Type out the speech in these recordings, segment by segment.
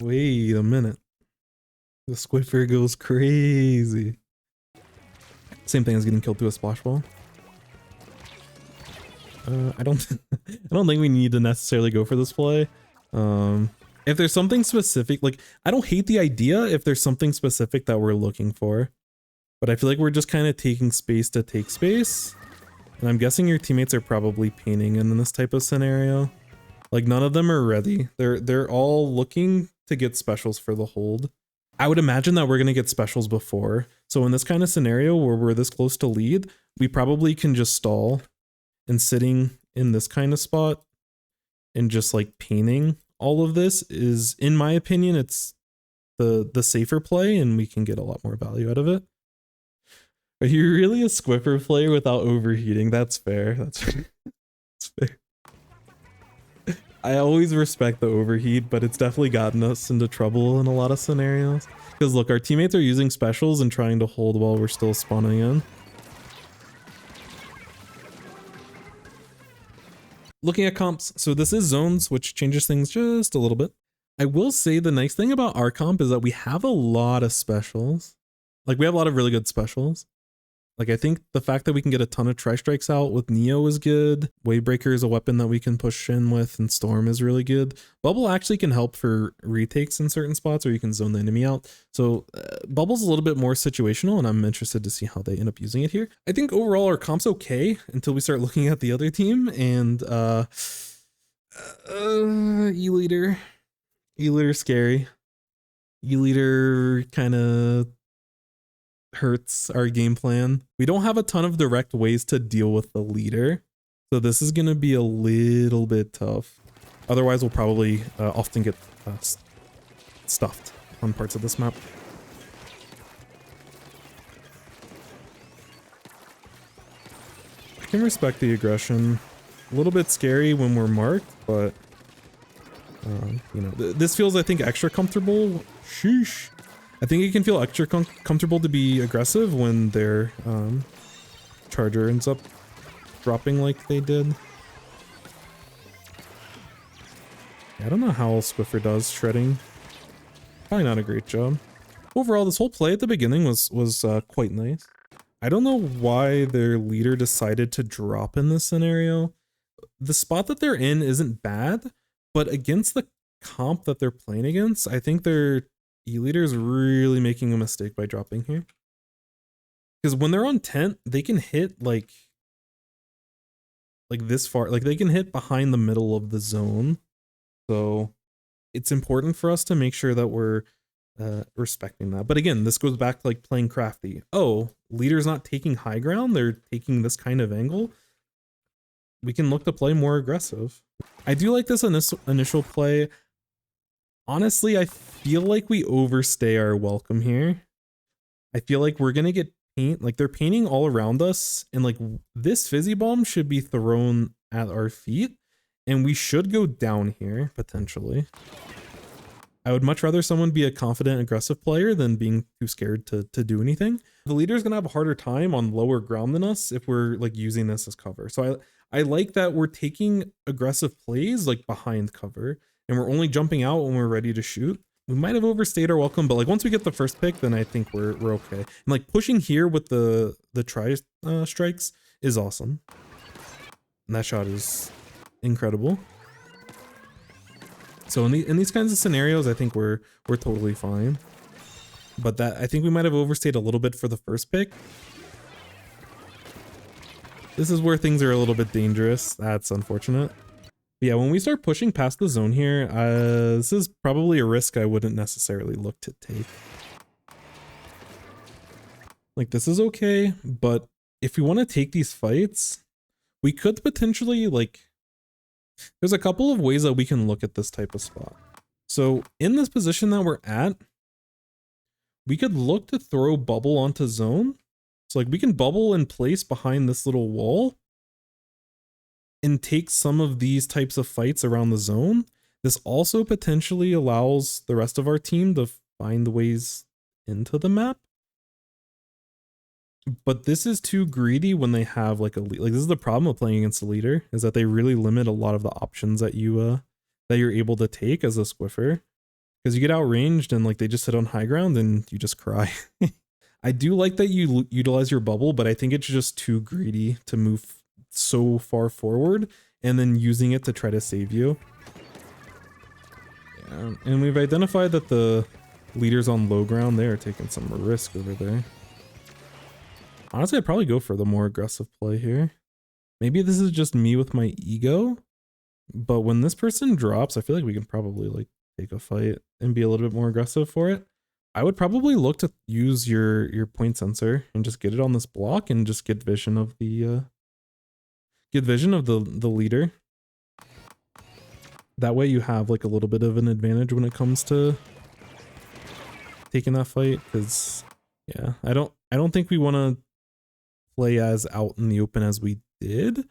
Wait a minute. The Squiffer goes crazy. Same thing as getting killed through a splash ball. I don't think we need to necessarily go for this play. If there's something specific, like I don't hate the idea if there's something specific that we're looking for, but I feel like we're just kind of taking space to take space. And I'm guessing your teammates are probably painting in this type of scenario. Like none of them are ready. They're all looking to get specials for the hold. I would imagine that we're going to get specials before. So in this kind of scenario where we're this close to lead, we probably can just stall. And sitting in this kind of spot and just like painting all of this is, in my opinion, it's the safer play and we can get a lot more value out of it. Are you really a Squiffer player without overheating? That's fair. That's fair. I always respect the overheat, but it's definitely gotten us into trouble in a lot of scenarios. Because look, our teammates are using specials and trying to hold while we're still spawning in. Looking at comps, so this is zones, which changes things just a little bit. I will say the nice thing about our comp is that we have a lot of specials. Like we have a lot of really good specials. Like I think the fact that we can get a ton of tri-strikes out with Neo is good. Wavebreaker is a weapon that we can push in with, and Storm is really good. Bubble actually can help for retakes in certain spots, or you can zone the enemy out. So Bubble's a little bit more situational, and I'm interested to see how they end up using it here. I think overall our comp's okay until we start looking at the other team, and E-Leader. E-Leader scary. E-Leader kind of hurts our game plan. We don't have a ton of direct ways to deal with the leader, so this is going to be a little bit tough. Otherwise, we'll probably often get stuffed on parts of this map. I can respect the aggression. A little bit scary when we're marked, but you know, this feels, I think, extra comfortable. Sheesh. I think it can feel extra comfortable to be aggressive when their charger ends up dropping like they did. I don't know how Squiffer does shredding. Probably not a great job. Overall, this whole play at the beginning was quite nice. I don't know why their leader decided to drop in this scenario. The spot that they're in isn't bad, but against the comp that they're playing against, I think their E-Leader is really making a mistake by dropping here. Because when they're on tent, they can hit like this far. Like they can hit behind the middle of the zone. So it's important for us to make sure that we're respecting that. But again, this goes back to like playing crafty. Oh, leader's not taking high ground. They're taking this kind of angle. We can look to play more aggressive. I do like this initial play. Honestly, I feel like we overstay our welcome here. I feel like we're going to get paint. Like they're painting all around us. And like this fizzy bomb should be thrown at our feet. And we should go down here, potentially. I would much rather someone be a confident, aggressive player than being too scared to do anything. The leader's going to have a harder time on lower ground than us if we're like using this as cover. So I like that we're taking aggressive plays like behind cover. And we're only jumping out when we're ready to shoot. We might have overstayed our welcome, but like once we get the first pick, then I think we're okay. And like pushing here with the strikes is awesome. And that shot is incredible. So in these kinds of scenarios, I think we're totally fine. But that I think we might have overstayed a little bit for the first pick. This is where things are a little bit dangerous. That's unfortunate. But yeah, when we start pushing past the zone here, this is probably a risk I wouldn't necessarily look to take. Like this is okay, but if we want to take these fights, we could potentially like, there's a couple of ways that we can look at this type of spot. So in this position that we're at, we could look to throw bubble onto zone. So like we can bubble in place behind this little wall and take some of these types of fights around the zone. This also potentially allows the rest of our team to find ways into the map. But this is too greedy when they have like a lead. Like this is the problem of playing against a leader, is that they really limit a lot of the options that you're able to take as a Squiffer. because you get outranged and like they just sit on high ground and you just cry. I do like that you utilize your bubble, but I think it's just too greedy to move so far forward and then using it to try to save you. Yeah, and we've identified that the leaders on low ground, they are taking some risk over there. Honestly, I'd probably go for the more aggressive play here. Maybe this is just me with my ego, but when this person drops, I feel like we can probably like take a fight and be a little bit more aggressive for it. I would probably look to use your point sensor and just get it on this block and just get vision of the the leader. That way you have like a little bit of an advantage when it comes to taking that fight, because yeah, I don't think we want to play as out in the open as we did.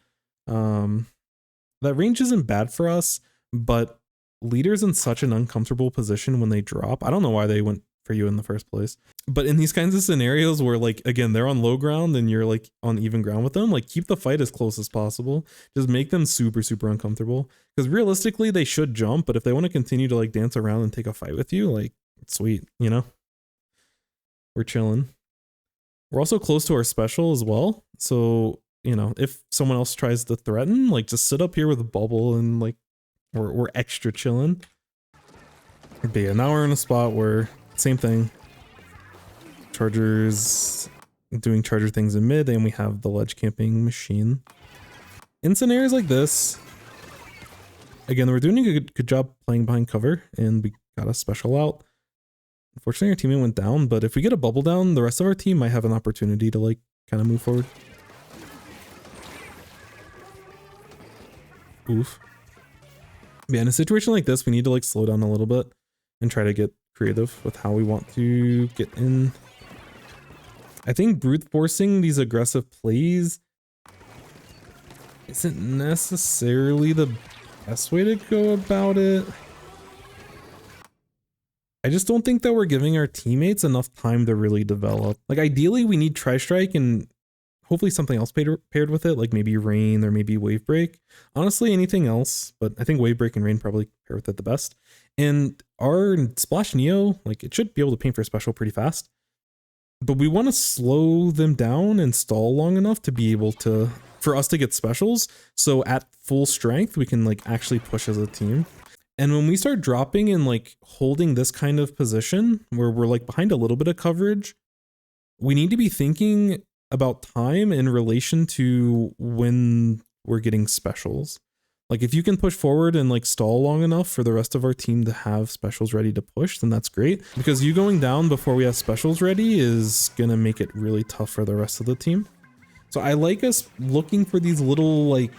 That range isn't bad for us, but leaders in such an uncomfortable position when they drop. I don't know why they went for you in the first place, but in these kinds of scenarios where like, again, they're on low ground and you're like on even ground with them, like keep the fight as close as possible. Just make them super uncomfortable, because realistically they should jump, but if they want to continue to like dance around and take a fight with you, like sweet, you know, we're chilling. We're also close to our special as well, so you know, if someone else tries to threaten, like just sit up here with a bubble and like we're extra chilling. But yeah, now we're in a spot where same thing. Chargers doing charger things in mid, and we have the ledge camping machine. In scenarios like this, again, we're doing a good job playing behind cover, and we got a special out. Unfortunately, our teammate went down, but if we get a bubble down, the rest of our team might have an opportunity to like kind of move forward. Oof. Yeah, in a situation like this, we need to like slow down a little bit and try to get creative with how we want to get in. I think brute forcing these aggressive plays isn't necessarily the best way to go about it. I just don't think that we're giving our teammates enough time to really develop. Like ideally we need Tri-Strike and hopefully something else paired with it, like maybe Rain or maybe Wave Break. Honestly, anything else, but I think Wave Break and Rain probably pair with it the best. And our Splash Neo, like it should be able to paint for a special pretty fast. But we want to slow them down and stall long enough to be able to, for us to get specials. So at full strength, we can like actually push as a team. And when we start dropping and like holding this kind of position where we're like behind a little bit of coverage, we need to be thinking about time in relation to when we're getting specials. Like if you can push forward and like stall long enough for the rest of our team to have specials ready to push, then that's great, because you going down before we have specials ready is gonna make it really tough for the rest of the team. So I like us looking for these little, like,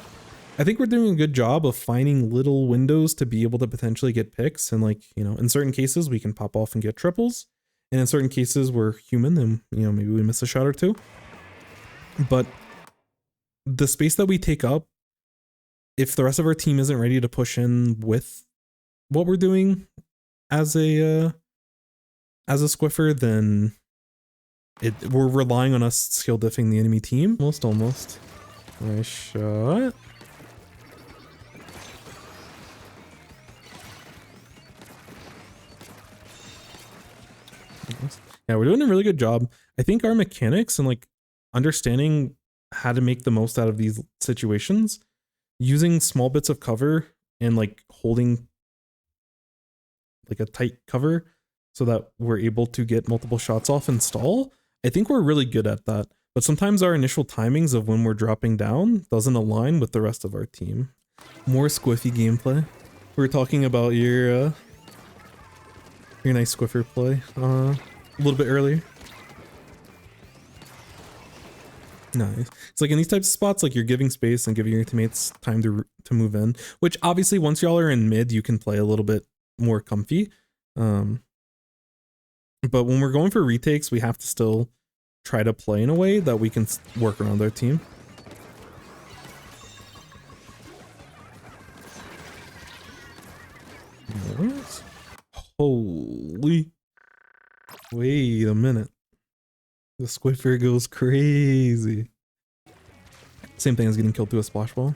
I think we're doing a good job of finding little windows to be able to potentially get picks, and like, you know, in certain cases we can pop off and get triples, and in certain cases we're human and, you know, maybe we miss a shot or two. But the space that we take up, if the rest of our team isn't ready to push in with what we're doing as a squiffer, then we're relying on us skill diffing the enemy team. Almost. Nice shot. Yeah, we're doing a really good job. I think our mechanics and like understanding how to make the most out of these situations, using small bits of cover and like holding like a tight cover so that we're able to get multiple shots off and stall. I think we're really good at that. But sometimes our initial timings of when we're dropping down doesn't align with the rest of our team. More squiffy gameplay. We were talking about your nice squiffer play a little bit earlier. Nice. It's like in these types of spots, like you're giving space and giving your teammates time to move in, which obviously once y'all are in mid, you can play a little bit more comfy. But when we're going for retakes, we have to still try to play in a way that we can work around our team. What? Holy. Wait a minute. The squiffer goes crazy. Same thing as getting killed through a splash ball.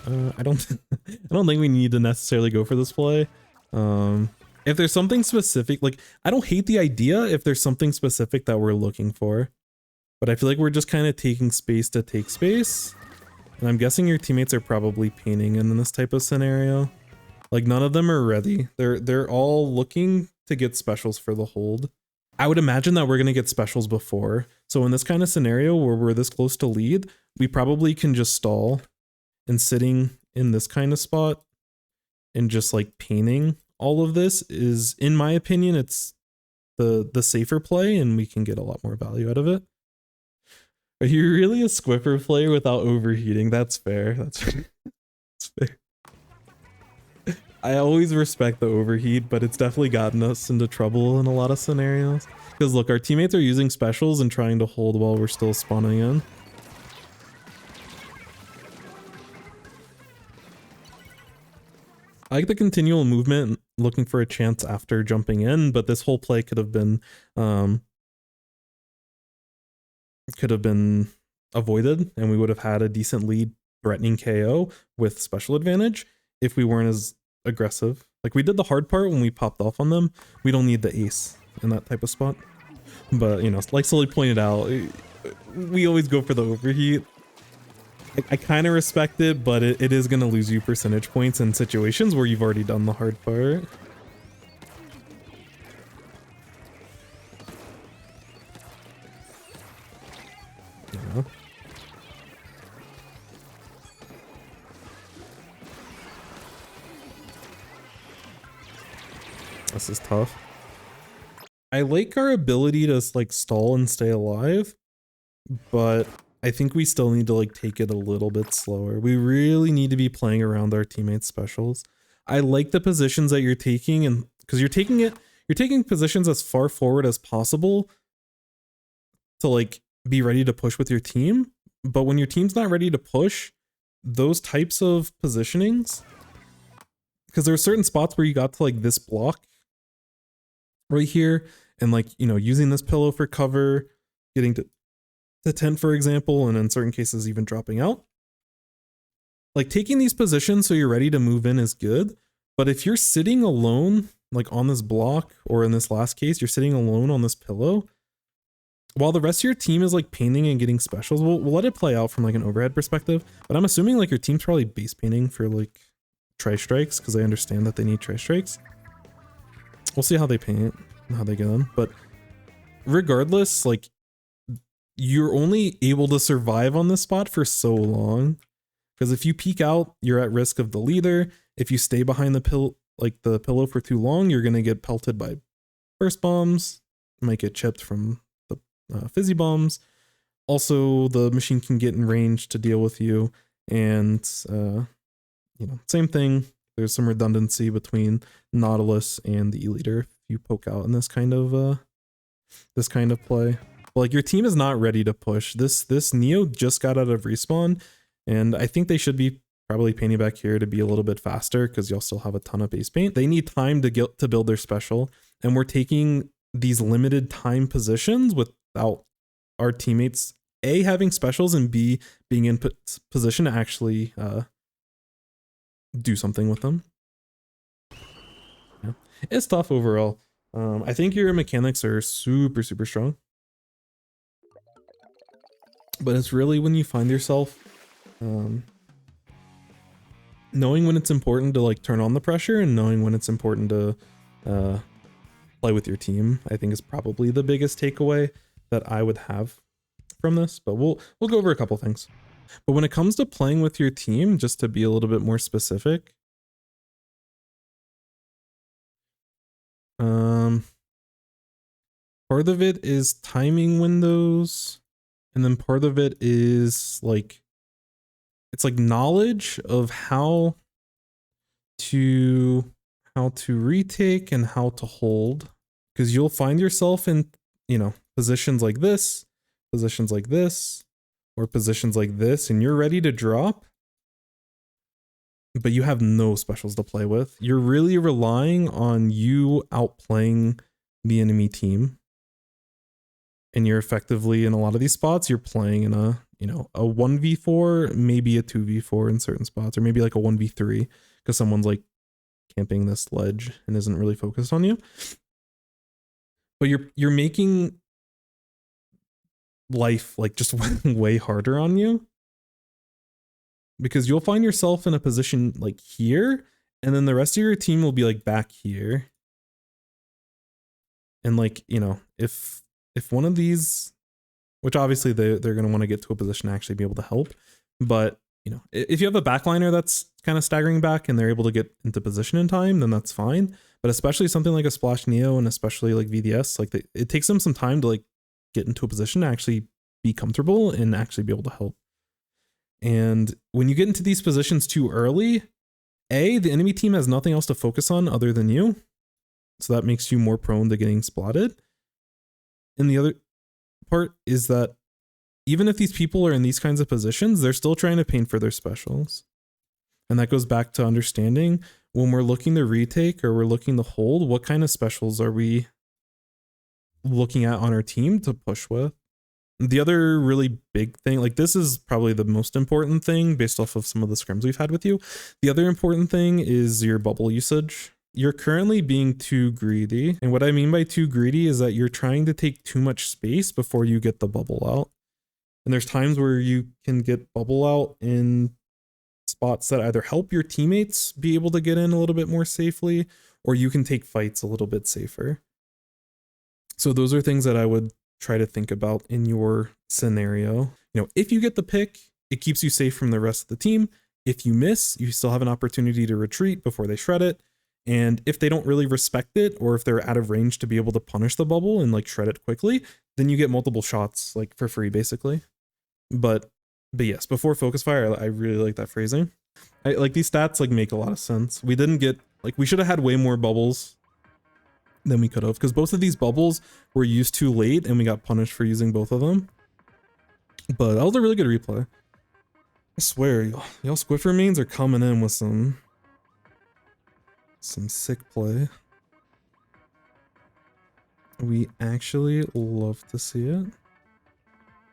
I don't think we need to necessarily go for this play. If there's something specific, like I don't hate the idea if there's something specific that we're looking for, but I feel like we're just kind of taking space to take space. And I'm guessing your teammates are probably painting in this type of scenario. Like none of them are ready. They're all looking to get specials for the hold. I would imagine that we're gonna get specials before. So in this kind of scenario where we're this close to lead, we probably can just stall and sitting in this kind of spot and just like painting all of this is, in my opinion, it's the safer play and we can get a lot more value out of it. Are you really a Squiffer player without overheating? That's fair. That's fair. That's fair. I always respect the overheat, but it's definitely gotten us into trouble in a lot of scenarios. Because look, our teammates are using specials and trying to hold while we're still spawning in. I like the continual movement, looking for a chance after jumping in, but this whole play could have been avoided, and we would have had a decent lead threatening KO with special advantage if we weren't as aggressive. Like we did the hard part when we popped off on them. We don't need the ace in that type of spot. But you know, like Sully pointed out, we always go for the overheat. I kind of respect it, but it is going to lose you percentage points in situations where you've already done the hard part. Yeah. This is tough. I like our ability to like stall and stay alive, but I think we still need to like take it a little bit slower. We really need to be playing around our teammates' specials. I like the positions that you're taking, and because you're taking positions as far forward as possible to like be ready to push with your team. But when your team's not ready to push, those types of positionings, because there are certain spots where you got to like this block right here, and like, you know, using this pillow for cover, getting to the tent, for example, and in certain cases even dropping out. Like taking these positions so you're ready to move in is good, but if you're sitting alone, like on this block, or in this last case, you're sitting alone on this pillow, while the rest of your team is like painting and getting specials, we'll let it play out from like an overhead perspective, but I'm assuming like your team's probably base painting for like tri-strikes, because I understand that they need tri-strikes. We'll see how they paint and how they get them, but regardless, like you're only able to survive on this spot for so long, because if you peek out, you're at risk of the leader. If you stay behind the pillow for too long, you're gonna get pelted by burst bombs. You might get chipped from the fizzy bombs. Also, the machine can get in range to deal with you, and you know, same thing. There's some redundancy between Nautilus and the E-Leader if you poke out in this kind of play. But like your team is not ready to push. This Neo just got out of respawn, and I think they should be probably painting back here to be a little bit faster, because you'll still have a ton of base paint. They need time to build their special, and we're taking these limited time positions without our teammates A, having specials, and B, being in position to actually do something with them. Yeah. It's tough overall. I think your mechanics are super strong, but it's really when you find yourself knowing when it's important to like turn on the pressure and knowing when it's important to play with your team, I think is probably the biggest takeaway that I would have from this. But we'll go over a couple things. But when it comes to playing with your team, just to be a little bit more specific, part of it is timing windows, and then part of it is like, it's like knowledge of how to retake and how to hold, because you'll find yourself in, you know, positions like this, or positions like this, and you're ready to drop, but you have no specials to play with. You're really relying on you outplaying the enemy team, and you're effectively, in a lot of these spots, you're playing in a, you know, a 1v4, maybe a 2v4 in certain spots, or maybe like a 1v3, because someone's like camping this ledge and isn't really focused on you. But you're making life like just way harder on you, because you'll find yourself in a position like here, and then the rest of your team will be like back here. And like, you know, if one of these, which obviously they're going to want to get to a position to actually be able to help, but you know, if you have a backliner that's kind of staggering back and they're able to get into position in time, then that's fine. But especially something like a Splash Neo and especially like VDS, like it takes them some time to like get into a position to actually be comfortable and actually be able to help. And when you get into these positions too early, the enemy team has nothing else to focus on other than you. So that makes you more prone to getting splatted. And the other part is that even if these people are in these kinds of positions, they're still trying to paint for their specials. And that goes back to understanding when we're looking to retake or we're looking to hold, what kind of specials are we looking at on our team to push with? The other really big thing, like this is probably the most important thing based off of some of the scrims we've had with you. The other important thing is your bubble usage. You're currently being too greedy. And what I mean by too greedy is that you're trying to take too much space before you get the bubble out. And there's times where you can get bubble out in spots that either help your teammates be able to get in a little bit more safely, or you can take fights a little bit safer. So those are things that I would try to think about in your scenario. You know, if you get the pick, it keeps you safe from the rest of the team. If you miss, you still have an opportunity to retreat before they shred it. And if they don't really respect it, or if they're out of range to be able to punish the bubble and like shred it quickly, then you get multiple shots like for free basically. But yes, before focus fire, I really like that phrasing. Like these stats like make a lot of sense. We didn't get, like we should have had way more bubbles than we could have, because both of these bubbles were used too late and we got punished for using both of them. But that was a really good replay. I swear, y'all Squiffer mains are coming in with some sick play. We actually love to see it.